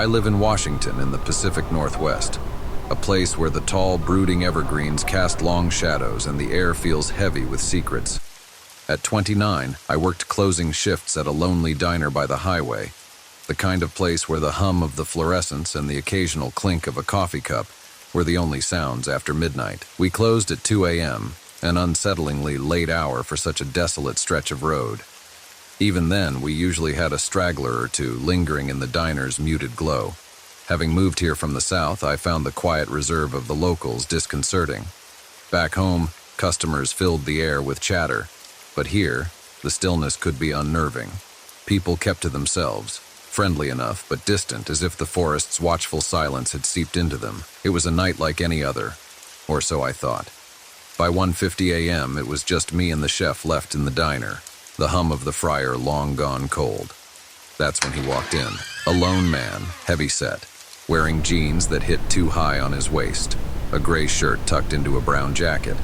I live in Washington in the Pacific Northwest, a place where the tall, brooding evergreens cast long shadows and the air feels heavy with secrets. At 29, I worked closing shifts at a lonely diner by the highway, the kind of place where the hum of the fluorescents and the occasional clink of a coffee cup were the only sounds after midnight. We closed at 2 a.m., an unsettlingly late hour for such a desolate stretch of road. Even then, we usually had a straggler or two lingering in the diner's muted glow. Having moved here from the south, I found the quiet reserve of the locals disconcerting. Back home, customers filled the air with chatter, but here, the stillness could be unnerving. People kept to themselves, friendly enough but distant, as if the forest's watchful silence had seeped into them. It was a night like any other, or so I thought. By 1:50 a.m., it was just me and the chef left in the diner, the hum of the fryer long gone cold. That's when he walked in, a lone man, heavy-set, wearing jeans that hit too high on his waist, a gray shirt tucked into a brown jacket.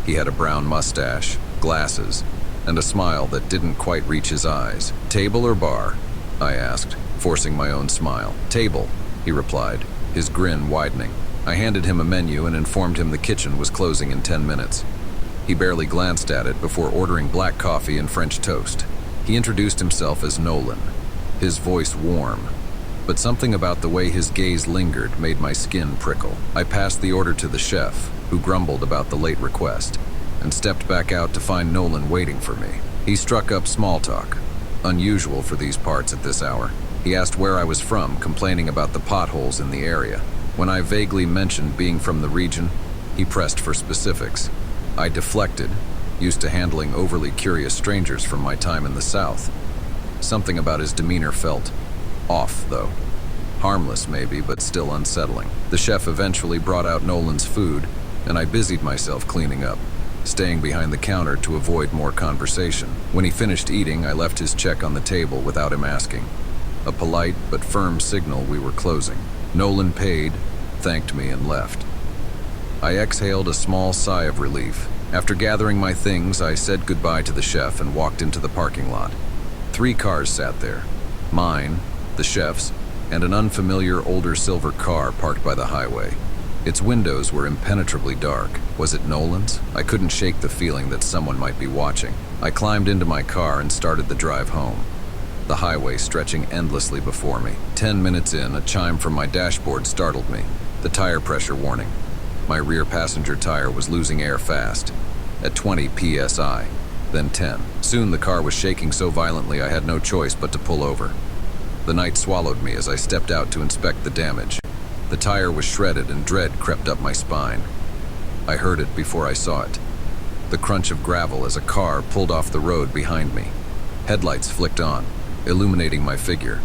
He had a brown mustache, glasses, and a smile that didn't quite reach his eyes. "Table or bar?" I asked, forcing my own smile. "Table," he replied, his grin widening. I handed him a menu and informed him the kitchen was closing in 10 minutes. He barely glanced at it before ordering black coffee and French toast. He introduced himself as Nolan, his voice warm, but something about the way his gaze lingered made my skin prickle. I passed the order to the chef, who grumbled about the late request, and stepped back out to find Nolan waiting for me. He struck up small talk, unusual for these parts at this hour. He asked where I was from, complaining about the potholes in the area. When I vaguely mentioned being from the region, he pressed for specifics. I deflected, used to handling overly curious strangers from my time in the South. Something about his demeanor felt off, though. Harmless maybe, but still unsettling. The chef eventually brought out Nolan's food, and I busied myself cleaning up, staying behind the counter to avoid more conversation. When he finished eating, I left his check on the table without him asking. A polite but firm signal we were closing. Nolan paid, thanked me, and left. I exhaled a small sigh of relief. After gathering my things, I said goodbye to the chef and walked into the parking lot. 3 cars sat there. Mine, the chef's, and an unfamiliar older silver car parked by the highway. Its windows were impenetrably dark. Was it Nolan's? I couldn't shake the feeling that someone might be watching. I climbed into my car and started the drive home, the highway stretching endlessly before me. 10 minutes in, a chime from my dashboard startled me, the tire pressure warning. My rear passenger tire was losing air fast, at 20 psi, then 10. Soon the car was shaking so violently I had no choice but to pull over. The night swallowed me as I stepped out to inspect the damage. The tire was shredded and dread crept up my spine. I heard it before I saw it. The crunch of gravel as a car pulled off the road behind me. Headlights flicked on, illuminating my figure.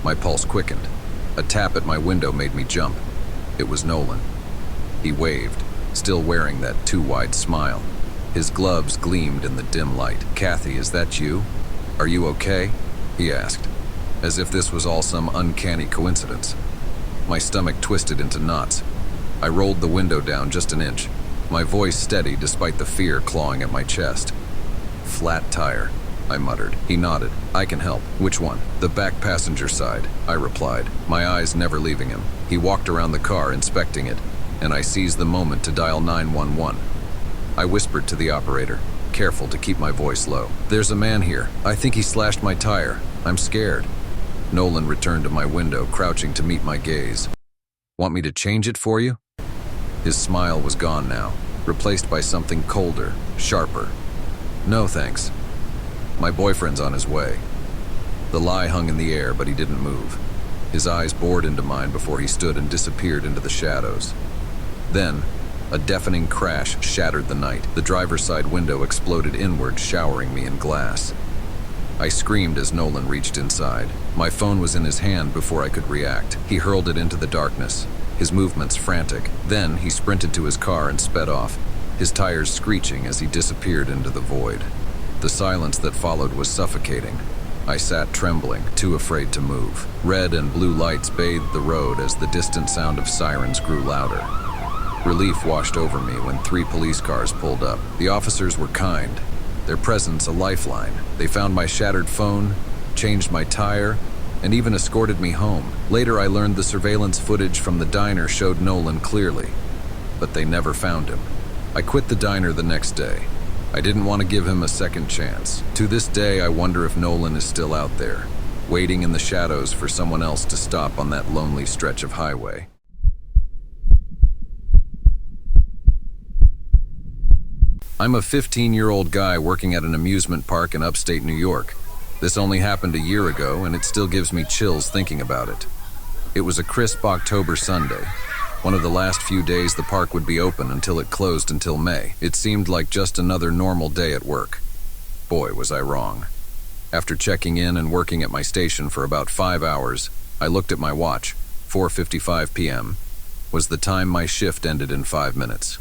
My pulse quickened. A tap at my window made me jump. It was Nolan. He waved, still wearing that too-wide smile. His gloves gleamed in the dim light. "Kathy, is that you? Are you okay?" he asked, as if this was all some uncanny coincidence. My stomach twisted into knots. I rolled the window down just an inch, my voice steady despite the fear clawing at my chest. "Flat tire," I muttered. He nodded. "I can help." "Which one?" "The back passenger side," I replied, my eyes never leaving him. He walked around the car, inspecting it, and I seized the moment to dial 911. I whispered to the operator, careful to keep my voice low. "There's a man here. I think he slashed my tire. I'm scared." Nolan returned to my window, crouching to meet my gaze. "Want me to change it for you?" His smile was gone now, replaced by something colder, sharper. "No, thanks. My boyfriend's on his way." The lie hung in the air, but he didn't move. His eyes bored into mine before he stood and disappeared into the shadows. Then, a deafening crash shattered the night. The driver's side window exploded inward, showering me in glass. I screamed as Nolan reached inside. My phone was in his hand before I could react. He hurled it into the darkness, his movements frantic. Then he sprinted to his car and sped off, his tires screeching as he disappeared into the void. The silence that followed was suffocating. I sat trembling, too afraid to move. Red and blue lights bathed the road as the distant sound of sirens grew louder. Relief washed over me when 3 police cars pulled up. The officers were kind, their presence a lifeline. They found my shattered phone, changed my tire, and even escorted me home. Later, I learned the surveillance footage from the diner showed Nolan clearly, but they never found him. I quit the diner the next day. I didn't want to give him a second chance. To this day, I wonder if Nolan is still out there, waiting in the shadows for someone else to stop on that lonely stretch of highway. I'm a 15-year-old guy working at an amusement park in upstate New York. This only happened a year ago, and it still gives me chills thinking about it. It was a crisp October Sunday, one of the last few days the park would be open until it closed until May. It seemed like just another normal day at work. Boy, was I wrong. After checking in and working at my station for about 5 hours, I looked at my watch. 4:55 p.m. was the time my shift ended in 5 minutes.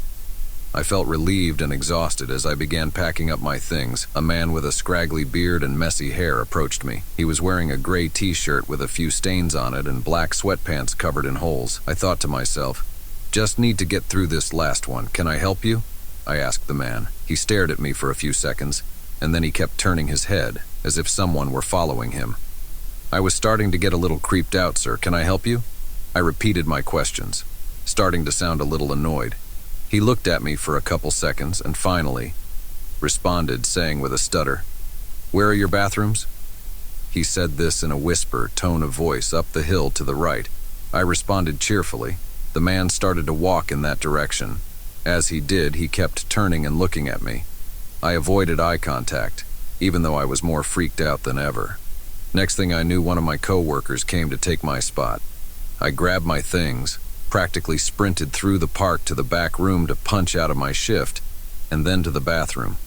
I felt relieved and exhausted as I began packing up my things. A man with a scraggly beard and messy hair approached me. He was wearing a gray t-shirt with a few stains on it and black sweatpants covered in holes. I thought to myself, just need to get through this last one. Can I help you? I asked the man. He stared at me for a few seconds, and then he kept turning his head, as if someone were following him. I was starting to get a little creeped out, sir. Can I help you? I repeated my questions, starting to sound a little annoyed. He looked at me for a couple seconds and finally responded, saying with a stutter, "Where are your bathrooms?" He said this in a whisper tone of voice up the hill to the right. I responded cheerfully. The man started to walk in that direction. As he did, he kept turning and looking at me. I avoided eye contact, even though I was more freaked out than ever. Next thing I knew, one of my co-workers came to take my spot. I grabbed my things, practically sprinted through the park to the back room to punch out of my shift, and then to the bathroom.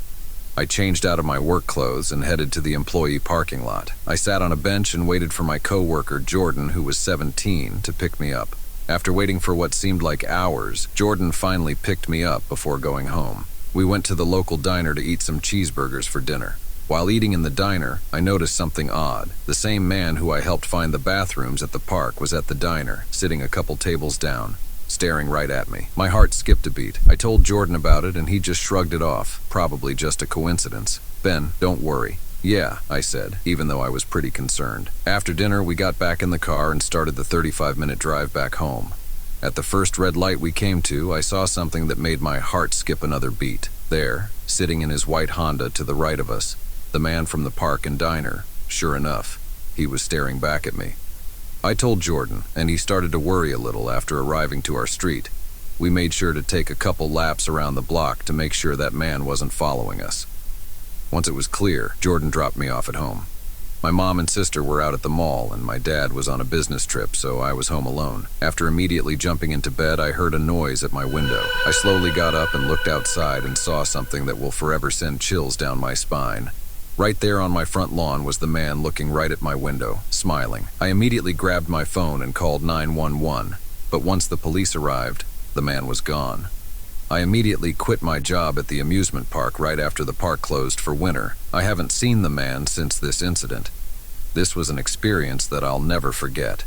I changed out of my work clothes and headed to the employee parking lot. I sat on a bench and waited for my co-worker, Jordan, who was 17, to pick me up. After waiting for what seemed like hours, Jordan finally picked me up before going home. We went to the local diner to eat some cheeseburgers for dinner. While eating in the diner, I noticed something odd. The same man who I helped find the bathrooms at the park was at the diner, sitting a couple tables down, staring right at me. My heart skipped a beat. I told Jordan about it and he just shrugged it off, probably just a coincidence. "Ben, don't worry." "Yeah," I said, even though I was pretty concerned. After dinner, we got back in the car and started the 35-minute drive back home. At the first red light we came to, I saw something that made my heart skip another beat. There, sitting in his white Honda to the right of us, the man from the park and diner. Sure enough, he was staring back at me. I told Jordan, and he started to worry a little after arriving to our street. We made sure to take a couple laps around the block to make sure that man wasn't following us. Once it was clear, Jordan dropped me off at home. My mom and sister were out at the mall, and my dad was on a business trip, so I was home alone. After immediately jumping into bed, I heard a noise at my window. I slowly got up and looked outside and saw something that will forever send chills down my spine. Right there on my front lawn was the man looking right at my window, smiling. I immediately grabbed my phone and called 911, but once the police arrived, the man was gone. I immediately quit my job at the amusement park right after the park closed for winter. I haven't seen the man since this incident. This was an experience that I'll never forget.